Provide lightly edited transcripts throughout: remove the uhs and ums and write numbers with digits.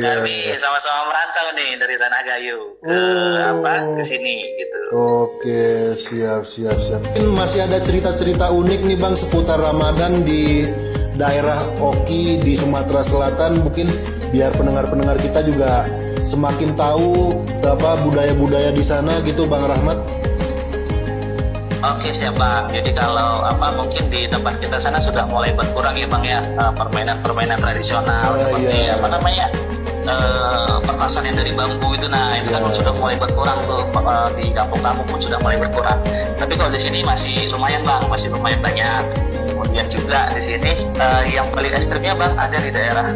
Kami sama-sama merantau nih dari Tanah Gayo ke ke sini gitu. Oke, siap. Masih ada cerita-cerita unik nih Bang seputar Ramadan di daerah Oki di Sumatera Selatan, mungkin biar pendengar-pendengar kita juga semakin tahu budaya-budaya di sana gitu Bang Rahmat. Oke siap Bang. Jadi kalau mungkin di tempat kita sana sudah mulai berkurang ya Bang ya, permainan-permainan tradisional seperti petasan yang dari bambu itu, itu kan sudah mulai berkurang tuh, di kampung-kampung pun sudah mulai berkurang. Tapi kalau di sini masih lumayan Bang, masih lumayan banyak. Kemudian juga di sini yang paling ekstrimnya Bang ada di daerah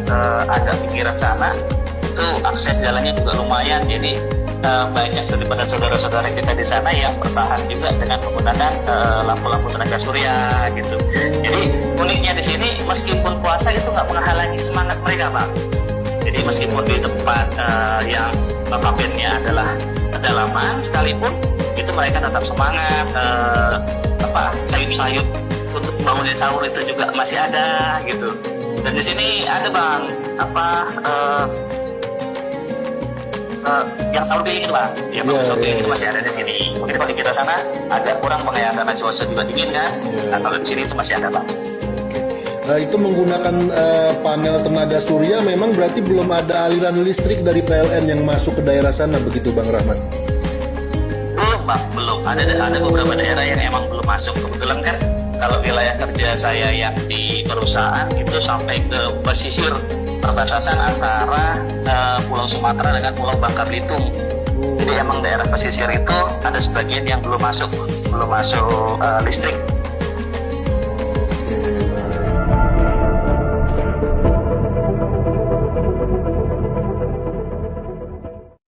ada pinggiran sana, itu akses jalannya juga lumayan. Jadi banyak daripada saudara-saudara kita di sana yang bertahan juga dengan menggunakan lampu-lampu tenaga surya gitu. Jadi uniknya di sini meskipun puasa itu nggak menghalangi semangat mereka Bang. Jadi meskipun di tempat yang notabene adalah pedalaman sekalipun, itu mereka tetap semangat, sayup-sayup untuk bangunin sahur itu juga masih ada gitu. Dan di sini ada Bang yang sahur kayak gitu Bang, sahur kayak gitu masih ada di sini. Mungkin kalau di kita sana agak kurang Bang ya, karena cuaca juga dingin kan. Nah kalau di sini itu masih ada Bang. Itu menggunakan panel tenaga surya, memang berarti belum ada aliran listrik dari PLN yang masuk ke daerah sana begitu Bang Rahmat? Belum Bang, belum. Ada beberapa daerah yang emang belum masuk. Kebetulan kan kalau wilayah kerja saya yang di perusahaan itu sampai ke pesisir perbatasan antara Pulau Sumatera dengan Pulau Bangka Belitung. Jadi emang daerah pesisir itu ada sebagian yang belum masuk listrik.